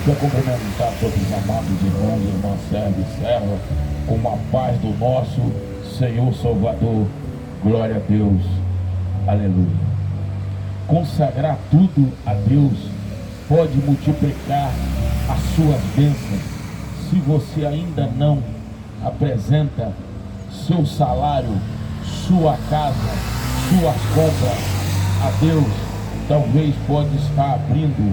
Quero cumprimentar todos os amados irmãos e irmãs, servos e servas, com a paz do nosso Senhor Salvador. Glória a Deus. Aleluia. Consagrar tudo a Deus pode multiplicar as suas bênçãos. Se você ainda não apresenta seu salário, sua casa, suas compras a Deus, talvez pode estar abrindo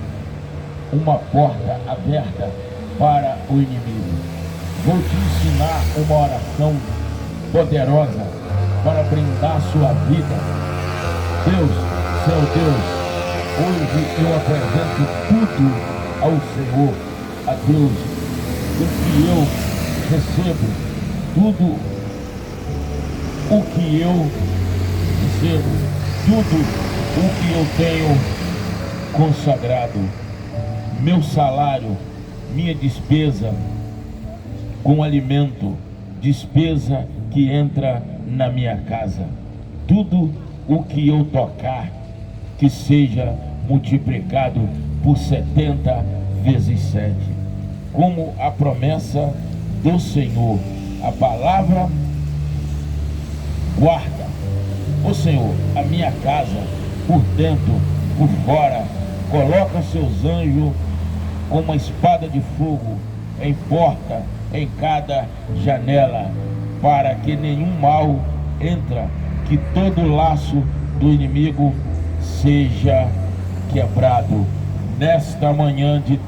uma porta aberta para o inimigo. Vou te ensinar uma oração poderosa para brindar sua vida. Deus, seu Deus, hoje eu apresento tudo ao Senhor, a Deus, o que eu recebo, tudo o que eu recebo, tudo o que eu tenho consagrado, meu salário, minha despesa com alimento, despesa que entra na minha casa, tudo o que eu tocar, que seja multiplicado por 70 vezes 7, como a promessa do Senhor. A palavra guarda, ó Senhor, a minha casa, por dentro, por fora, coloca seus anjos com uma espada de fogo em porta, em cada janela, para que nenhum mal entra, que todo laço do inimigo seja quebrado. Nesta manhã de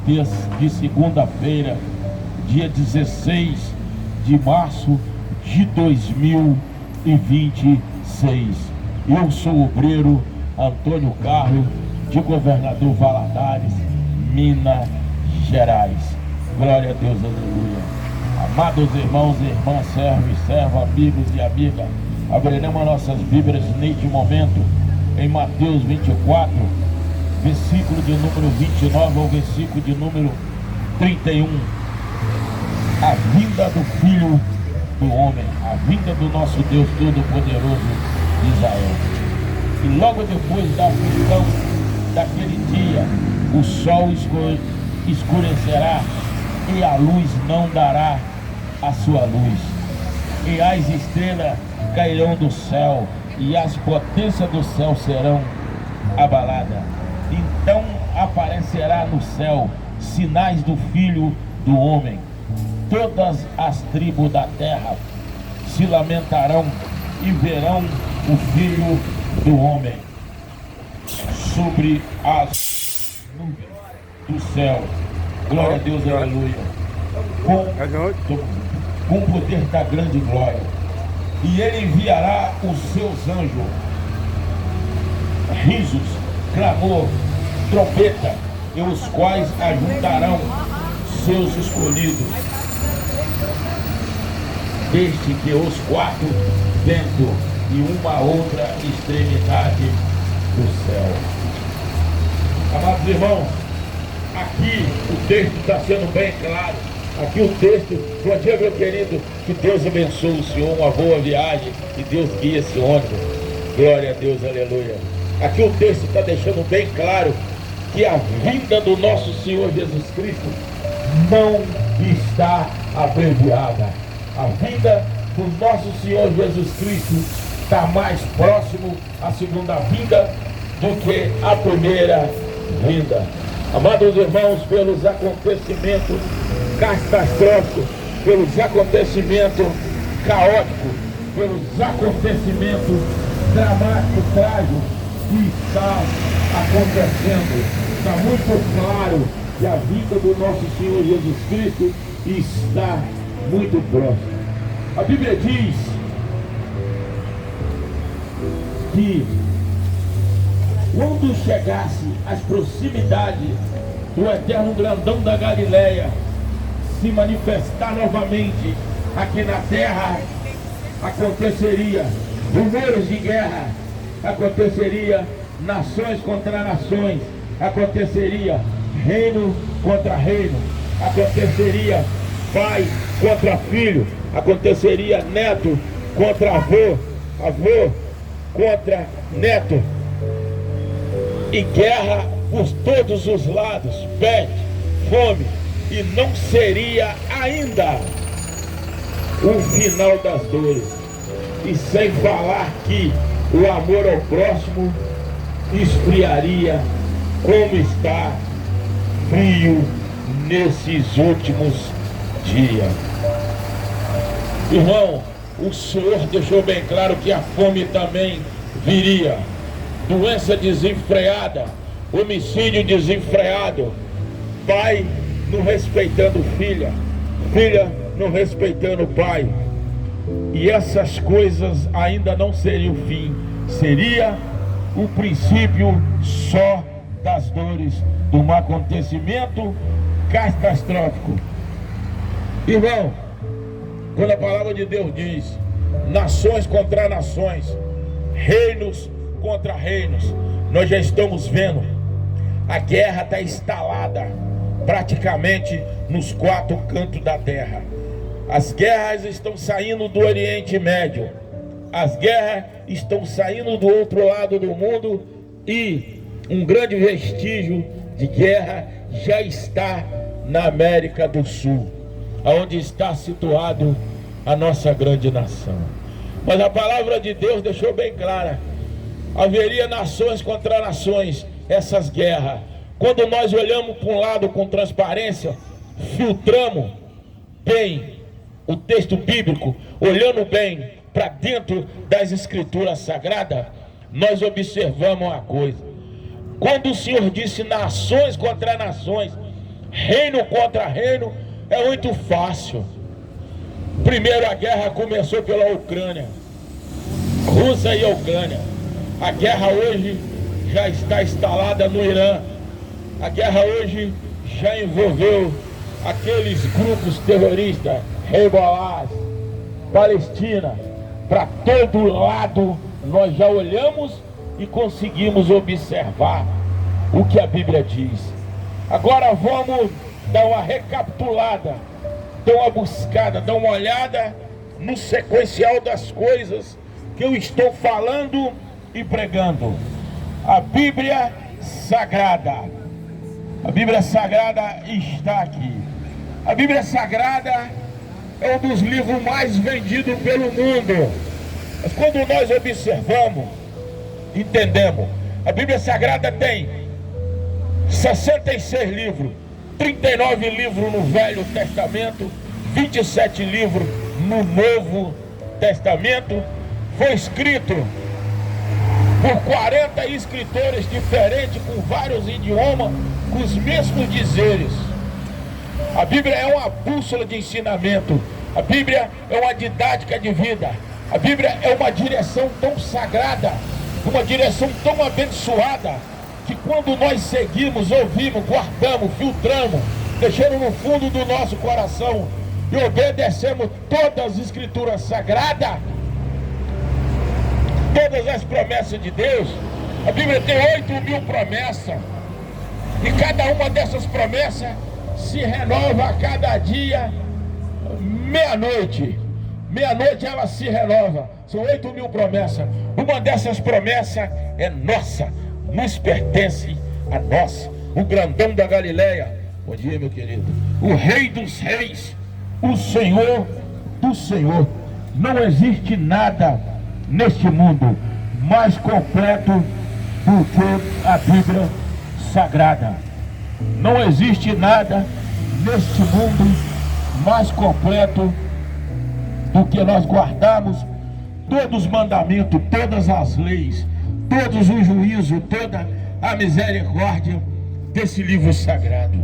segunda-feira, dia 16 de março de 2026, eu sou o obreiro Antônio Carlos, de Governador Valadares, Minas Gerais. Glória a Deus, aleluia. Amados irmãos e irmãs, servos e servas, amigos e amigas, abriremos nossas Bíblias neste momento em Mateus 24, versículo de número 29 ao versículo de número 31. A vinda do Filho do Homem, a vinda do nosso Deus Todo-Poderoso de Israel. E logo depois da aflição daquele dia, o sol escurecerá e a luz não dará a sua luz, e as estrelas cairão do céu e as potências do céu serão abaladas. Então aparecerá no céu sinais do Filho do Homem. Todas as tribos da terra se lamentarão e verão o Filho do Homem sobre as nuvens do céu. Glória a Deus, aleluia. Com o poder da grande glória. E ele enviará os seus anjos, risos, clamor, trombeta, e os quais ajuntarão seus escolhidos, desde que os quatro ventos e uma outra extremidade do céu. Amados irmãos, aqui o texto está sendo bem claro. Aqui o texto, bom dia meu querido, que Deus abençoe o senhor, uma boa viagem, que Deus guie esse ônibus. Glória a Deus, aleluia. Aqui o texto está deixando bem claro que a vinda do nosso Senhor Jesus Cristo não está abreviada. A vinda do nosso Senhor Jesus Cristo está mais próximo à segunda vinda do que a primeira vinda. Amados irmãos, pelos acontecimentos catastróficos, pelos acontecimentos caóticos, pelos acontecimentos dramáticos, trágicos que está acontecendo, está muito claro que a vinda do nosso Senhor Jesus Cristo está muito próxima. A Bíblia diz que quando chegasse às proximidades do eterno grandão da Galileia se manifestar novamente aqui na terra, aconteceria rumores de guerra, aconteceria nações contra nações, aconteceria reino contra reino, aconteceria pai contra filho, aconteceria neto contra avô, avô contra neto, e guerra por todos os lados, peste, fome, e não seria ainda o final das dores. E sem falar que o amor ao próximo esfriaria, como está frio nesses últimos dias. Irmão, o Senhor deixou bem claro que a fome também viria. Doença desenfreada, homicídio desenfreado, pai não respeitando filha, filha não respeitando pai. E essas coisas ainda não seriam o fim, seria o princípio só das dores de um acontecimento catastrófico. Irmão, quando a palavra de Deus diz nações contra nações, reinos contra reinos, nós já estamos vendo a guerra está instalada praticamente nos 4 cantos da terra. As guerras estão saindo do Oriente Médio, as guerras estão saindo do outro lado do mundo, e um grande vestígio de guerra já está na América do Sul, onde está situado a nossa grande nação. Mas a palavra de Deus deixou bem clara: haveria nações contra nações, essas guerras. Quando nós olhamos para um lado com transparência, filtramos bem o texto bíblico, olhando bem para dentro das escrituras sagradas, nós observamos uma coisa. Quando o Senhor disse nações contra nações, reino contra reino, é muito fácil. Primeiro a guerra começou pela Ucrânia, Rússia e Ucrânia. A guerra hoje já está instalada no Irã. A guerra hoje já envolveu aqueles grupos terroristas, Hezbollah, Palestina. Para todo lado nós já olhamos e conseguimos observar o que a Bíblia diz. Agora vamos dar uma recapitulada, dar uma buscada, dar uma olhada no sequencial das coisas que eu estou falando e pregando. A Bíblia Sagrada. A Bíblia Sagrada está aqui. A Bíblia Sagrada é um dos livros mais vendidos pelo mundo. Mas quando nós observamos, entendemos, a Bíblia Sagrada tem 66 livros, 39 livros no Velho Testamento, 27 livros no Novo Testamento. Foi escrito por 40 escritores diferentes, com vários idiomas, com os mesmos dizeres. A Bíblia é uma bússola de ensinamento. A Bíblia é uma didática de vida. A Bíblia é uma direção tão sagrada, uma direção tão abençoada, que quando nós seguimos, ouvimos, guardamos, filtramos, deixando no fundo do nosso coração e obedecemos todas as escrituras sagradas, todas as promessas de Deus. A Bíblia tem 8.000 promessas, e cada uma dessas promessas se renova a cada dia, meia-noite. Meia-noite ela se renova. São 8.000 promessas. Uma dessas promessas é nossa, nos pertence a nós. O grandão da Galileia, bom dia, meu querido, o Rei dos Reis, o Senhor do Senhor. Não existe nada neste mundo mais completo do que a Bíblia Sagrada. Não existe nada neste mundo mais completo do que nós guardarmos todos os mandamentos, todas as leis, todos os juízos, toda a misericórdia desse livro sagrado.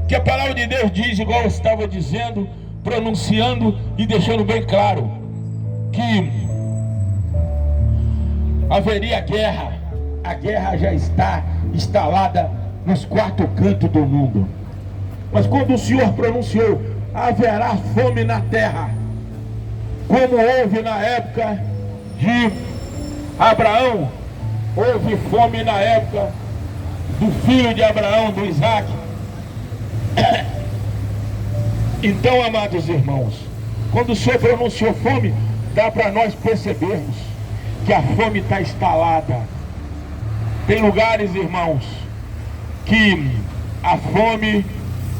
Que a palavra de Deus diz, igual eu estava dizendo, pronunciando e deixando bem claro, que haveria guerra. A guerra já está instalada nos 4 cantos do mundo. Mas quando o Senhor pronunciou, haverá fome na terra, como houve na época de Abraão, houve fome na época do filho de Abraão, do Isaac. Então, amados irmãos, quando o Senhor pronunciou fome, dá para nós percebermos que a fome está instalada. Tem lugares, irmãos, que a fome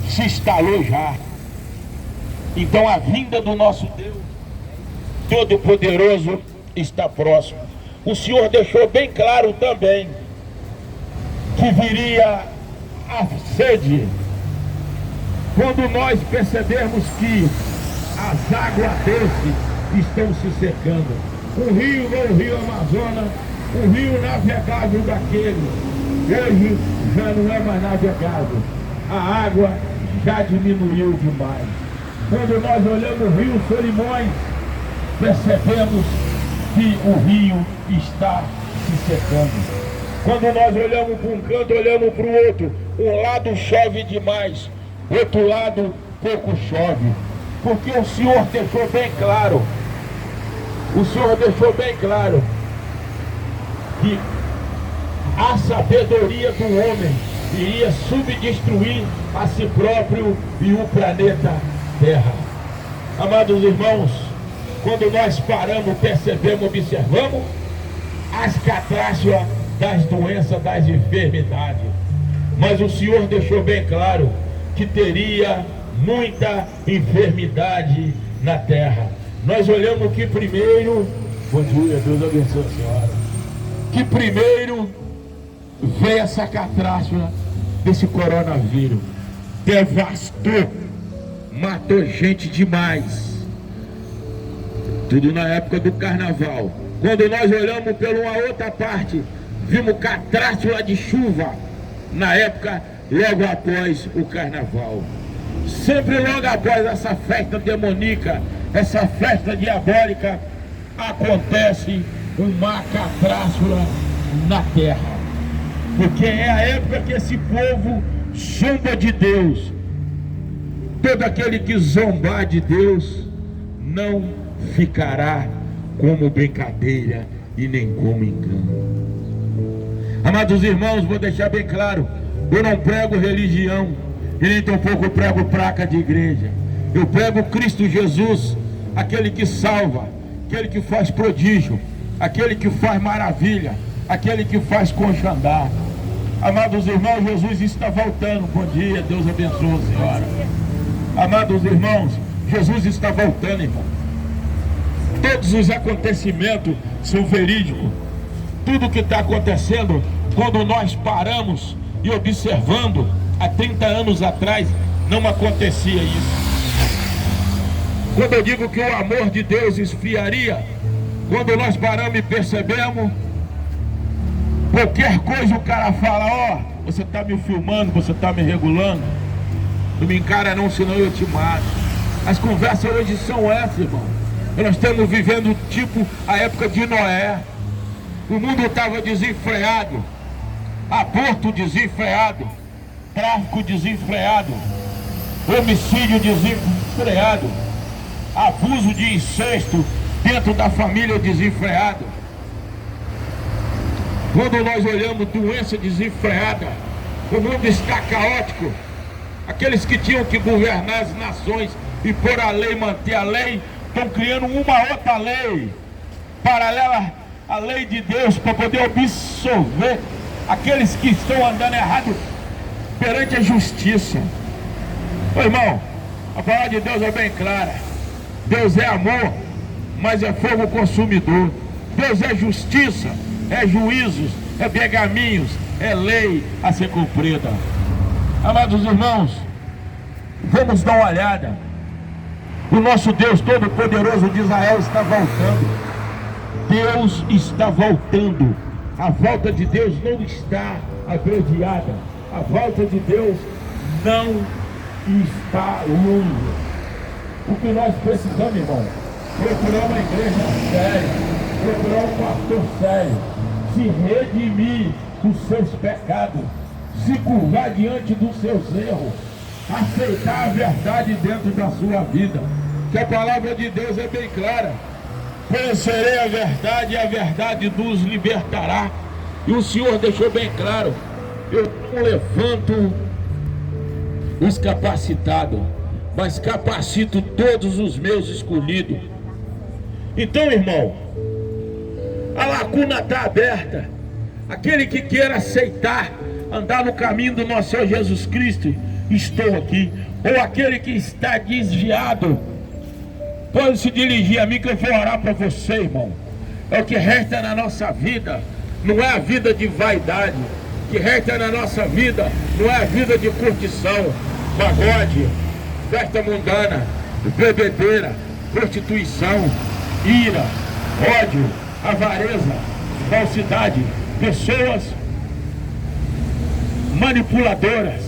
se instalou já. Então a vinda do nosso Deus Todo-Poderoso está próximo. O Senhor deixou bem claro também que viria a sede quando nós percebermos que as águas doces estão se secando. O rio não é o rio Amazonas, o rio navegável daquele, hoje já não é mais navegável. A água já diminuiu demais. Quando nós olhamos o rio Solimões, percebemos que o rio está se secando. Quando nós olhamos para um canto, olhamos para o outro, um lado chove demais, outro lado pouco chove. Porque o Senhor deixou bem claro, que a sabedoria do homem iria subdestruir a si próprio e o planeta Terra. Amados irmãos, quando nós paramos, percebemos, observamos as catástrofes das doenças, das enfermidades. Mas o Senhor deixou bem claro que teria muita enfermidade na terra. Nós olhamos que primeiro, bom dia, Deus abençoe a senhora, que primeiro veio essa catástrofe desse coronavírus, devastou, matou gente demais, tudo na época do carnaval. Quando nós olhamos pela uma outra parte, vimos catástrofe de chuva na época logo após o carnaval. Sempre logo após essa festa demoníaca, essa festa diabólica, acontece uma catástrofe na terra. Porque é a época que esse povo zomba de Deus. Todo aquele que zombar de Deus não ficará como brincadeira e nem como engano. Amados irmãos, vou deixar bem claro, eu não prego religião, e nem tampouco prego placa de igreja. Eu prego Cristo Jesus, aquele que salva, aquele que faz prodígio, aquele que faz maravilha, aquele que faz concha andar. Amados irmãos, Jesus está voltando. Bom dia, Deus abençoe a senhora. Amados irmãos, Jesus está voltando, irmão. Todos os acontecimentos são verídicos. Tudo que está acontecendo, quando nós paramos e observando, há 30 anos atrás não acontecia isso. Quando eu digo que o amor de Deus esfriaria, quando nós paramos e percebemos, qualquer coisa o cara fala, ó, você está me filmando, você está me regulando, não me encara não, senão eu te mato. As conversas hoje são essas, irmão. Nós estamos vivendo tipo a época de Noé. O mundo estava desenfreado, aborto desenfreado, tráfico desenfreado, homicídio desenfreado, abuso de incesto dentro da família desenfreado. Quando nós olhamos doença desenfreada, o mundo está caótico. Aqueles que tinham que governar as nações e pôr a lei, manter a lei, estão criando uma outra lei paralela à lei de Deus, para poder absolver aqueles que estão andando errado perante a justiça. Ô irmão, a palavra de Deus é bem clara. Deus é amor, mas é fogo consumidor. Deus é justiça, é juízos, é pergaminhos, é lei a ser cumprida. Amados irmãos, vamos dar uma olhada. O nosso Deus Todo-Poderoso de Israel está voltando. Deus está voltando. A volta de Deus não está abreviada. A volta de Deus não está longe. O que nós precisamos, irmão, procurar uma igreja séria, procurar um pastor sério, se redimir dos seus pecados, se curvar diante dos seus erros, aceitar a verdade dentro da sua vida. Que a palavra de Deus é bem clara. Conhecerei a verdade e a verdade nos libertará. E o Senhor deixou bem claro, eu não levanto os capacitados, mas capacito todos os meus escolhidos. Então, irmão, a lacuna está aberta. Aquele que queira aceitar, andar no caminho do nosso Senhor Jesus Cristo, estou aqui. Ou aquele que está desviado, pode se dirigir a mim que eu vou orar para você, irmão. É o que resta na nossa vida, não é a vida de vaidade. O que resta na nossa vida não é a vida de curtição, pagode, festa mundana, bebedeira, prostituição, ira, ódio, avareza, falsidade, pessoas manipuladoras.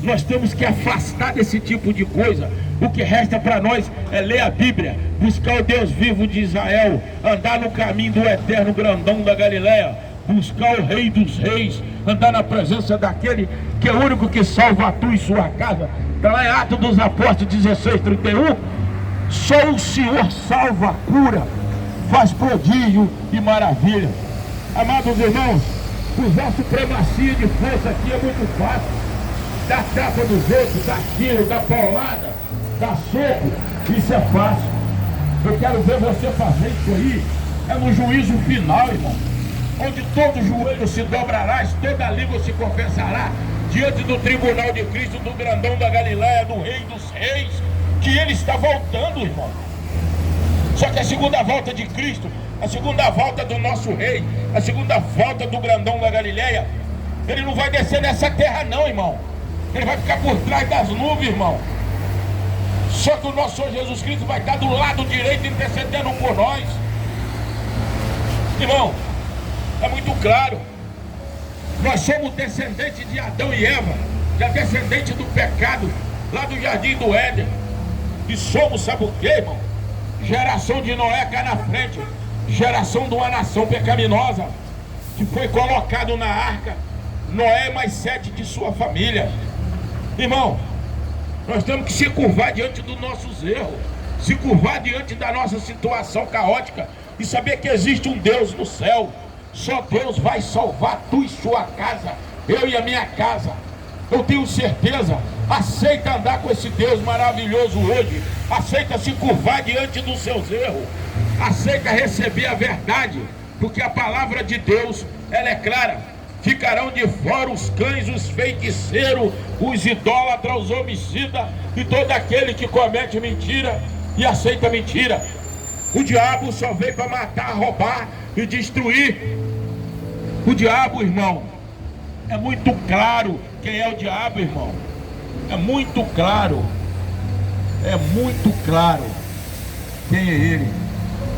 Nós temos que afastar desse tipo de coisa. O que resta para nós é ler a Bíblia, buscar o Deus vivo de Israel, andar no caminho do eterno grandão da Galileia, buscar o Rei dos Reis, andar na presença daquele que é o único que salva a tu e sua casa. Está lá em Atos dos Apóstolos 16:31. Só o Senhor salva, cura, faz prodígio e maravilha. Amados irmãos, usar supremacia de força aqui é muito fácil. Dar tapa dos outros, dar tiro, dar paulada, dar soco, isso é fácil. Eu quero ver você fazer isso aí, é no juízo final, irmão, onde todo joelho se dobrará, toda língua se confessará, diante do tribunal de Cristo, do grandão da Galileia, do Rei dos Reis, que ele está voltando, irmão. Só que a segunda volta de Cristo, a segunda volta do nosso Rei, a segunda volta do grandão da Galileia, ele não vai descer nessa terra não, irmão. Ele vai ficar por trás das nuvens, irmão. Só que o nosso Senhor Jesus Cristo vai estar do lado direito intercedendo por nós. Irmão, é muito claro. Nós somos descendentes de Adão e Eva, já descendentes do pecado, lá do jardim do Éden. E somos, sabe o que, irmão? Geração de Noé cá na frente, geração de uma nação pecaminosa, que foi colocado na arca, Noé e mais 7 de sua família. Irmão, nós temos que se curvar diante dos nossos erros, se curvar diante da nossa situação caótica e saber que existe um Deus no céu. Só Deus vai salvar tu e sua casa, eu e a minha casa. Eu tenho certeza. Aceita andar com esse Deus maravilhoso hoje. Aceita se curvar diante dos seus erros. Aceita receber a verdade, porque a palavra de Deus, ela é clara. Ficarão de fora os cães, os feiticeiros, os idólatras, os homicidas e todo aquele que comete mentira e aceita mentira. O diabo só veio para matar, roubar e destruir. O diabo, irmão, é muito claro quem é o diabo, irmão. É muito claro. É muito claro quem é ele.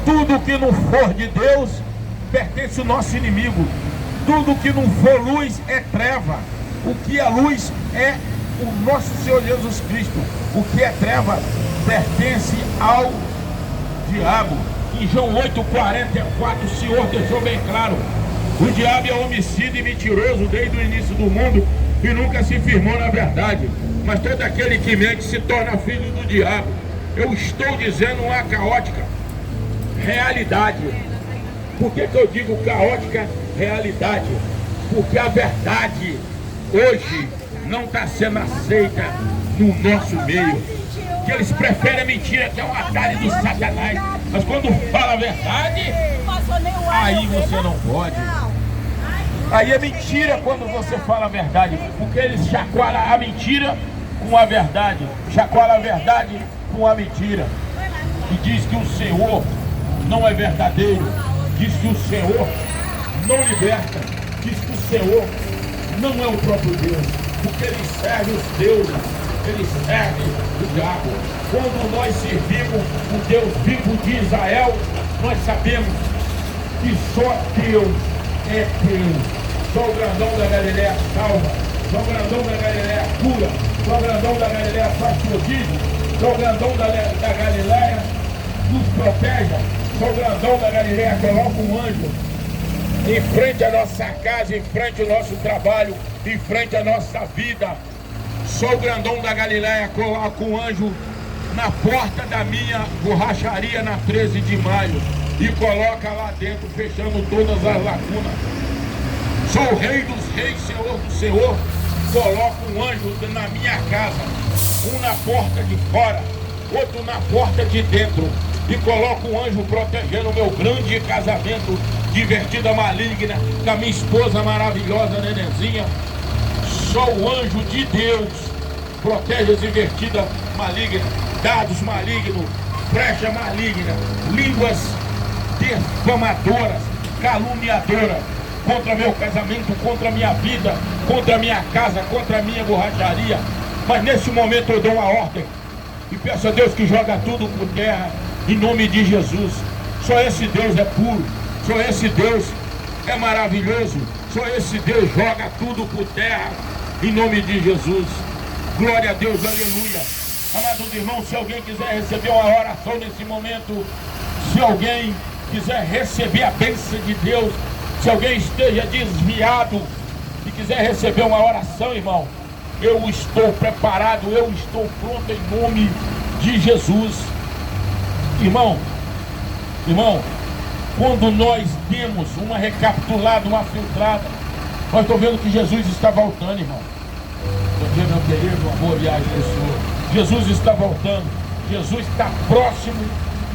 Tudo que não for de Deus pertence ao nosso inimigo. Tudo que não for luz é treva. O que é luz é o nosso Senhor Jesus Cristo. O que é treva pertence ao diabo. Em João 8:44 o Senhor deixou bem claro: o diabo é homicida e mentiroso desde o início do mundo e nunca se firmou na verdade. Mas todo aquele que mente se torna filho do diabo. Eu estou dizendo uma caótica realidade. Por que eu digo caótica realidade? Porque a verdade hoje não está sendo aceita no nosso meio. Que eles preferem a mentira, que é um atalho do Satanás. Mas quando fala a verdade, aí você não pode. Aí é mentira quando você fala a verdade, porque eles chacoalham a mentira com a verdade, chacoalham a verdade com a mentira. E diz que o Senhor não é verdadeiro, diz que o Senhor não liberta, diz que o Senhor não é o próprio Deus, porque ele serve os deuses, ele serve o diabo. Quando nós servimos o Deus vivo de Israel, nós sabemos que só Deus é Deus. Só o grandão da Galileia salva, só o grandão da Galileia cura, só o grandão da Galileia faz prodígio, só o grandão da Galileia nos protege, só o grandão da Galileia coloca um anjo em frente à nossa casa, em frente ao nosso trabalho, em frente à nossa vida. Só o grandão da Galileia coloca um anjo na porta da minha borracharia na 13 de maio e coloca lá dentro, fechando todas as lacunas. Sou o Rei dos Reis, Senhor do Senhor, coloco um anjo na minha casa, um na porta de fora, outro na porta de dentro, e coloco um anjo protegendo o meu grande casamento, divertida maligna, da minha esposa maravilhosa, Nenenzinha. Só o anjo de Deus protege as invertidas malignas, dados malignos, brecha maligna, línguas defamadoras, caluniadoras, contra meu casamento, contra minha vida, contra minha casa, contra minha borracharia. Mas nesse momento eu dou uma ordem e peço a Deus que joga tudo por terra, em nome de Jesus. Só esse Deus é puro, só esse Deus é maravilhoso, só esse Deus joga tudo por terra, em nome de Jesus. Glória a Deus, aleluia. Amados irmãos, se alguém quiser receber uma oração nesse momento, se alguém quiser receber a bênção de Deus, se alguém esteja desviado e quiser receber uma oração, irmão, eu estou preparado, eu estou pronto em nome de Jesus. Irmão, quando nós temos uma recapitulada, uma filtrada, nós estamos vendo que Jesus está voltando, irmão. Bom dia, meu querido, uma boa viagem do Senhor. Jesus está voltando, Jesus está próximo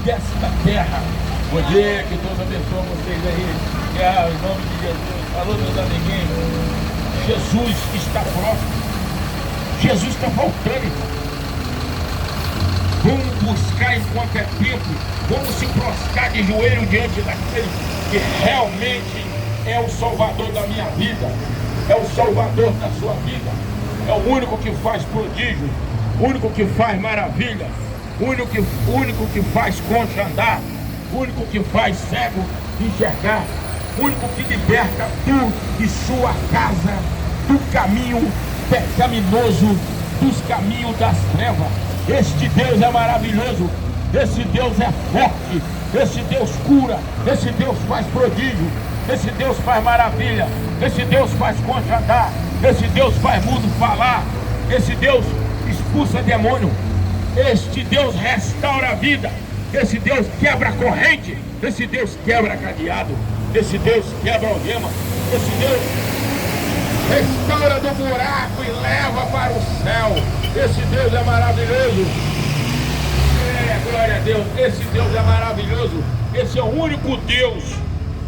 desta terra. Bom dia, que Deus abençoe vocês aí. Em nome de Jesus. Falou, meus amiguinhos. Jesus está próximo. Jesus está voltando, irmão. Vamos buscar enquanto é tempo. Vamos se prostrar de joelho diante daquele que realmente é o Salvador da minha vida. É o Salvador da sua vida. É o único que faz prodígio, o único que faz maravilha, o único que faz concha andar, o único que faz cego enxergar, o único que liberta tu e sua casa do caminho pecaminoso, dos caminhos das trevas. Este Deus é maravilhoso, esse Deus é forte, esse Deus cura, esse Deus faz prodígio, esse Deus faz maravilha, esse Deus faz concha andar, esse Deus faz mudo falar, esse Deus expulsa demônio, este Deus restaura a vida, esse Deus quebra a corrente, esse Deus quebra cadeado, esse Deus quebra algema, esse Deus restaura do buraco e leva para o céu. Esse Deus é maravilhoso. Glória a Deus, esse Deus é maravilhoso. Esse é o único Deus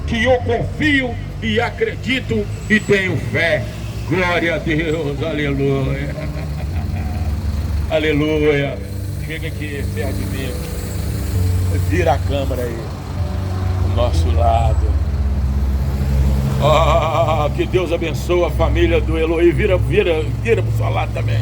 que eu confio e acredito e tenho fé. Glória a Deus, aleluia. Aleluia. Chega aqui perto de mim. Vira a câmera aí do nosso lado. Que Deus abençoe a família do Eloí. Vira para o seu lado também.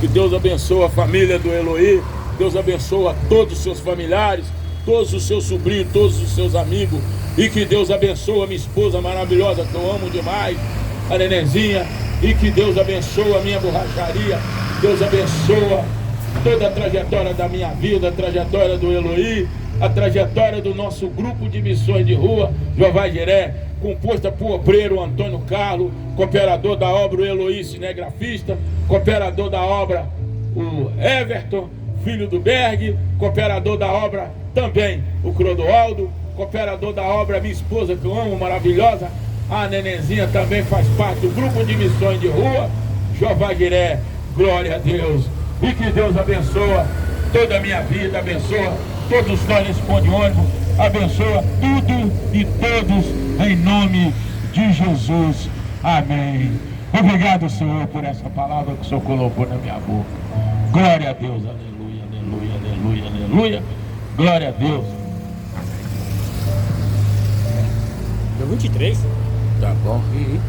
Que Deus abençoe a família do Eloí. Deus abençoe todos os seus familiares, todos os seus sobrinhos, todos os seus amigos. E que Deus abençoe a minha esposa maravilhosa, que eu amo demais, a Nenenzinha. E que Deus abençoe a minha borracharia. Deus abençoe toda a trajetória da minha vida, a trajetória do Eloí, a trajetória do nosso grupo de missões de rua, Jeová Jiré, composta por obreiro Antônio Carlos, cooperador da obra o Eloí, cinegrafista, cooperador da obra o Everton, filho do Berg, cooperador da obra também o Clodoaldo, cooperador da obra minha esposa que eu amo, maravilhosa, a Nenenzinha também faz parte do grupo de missões de rua, Jeová Jiré. Glória a Deus. E que Deus abençoe toda a minha vida, abençoa todos nós nesse ponto de ônibus, abençoa tudo e todos em nome de Jesus. Amém. Obrigado, Senhor, por essa palavra que o Senhor colocou na minha boca. Glória a Deus. Aleluia, aleluia, aleluia, aleluia. Glória a Deus. Deu 23? Tá bom. Uhum.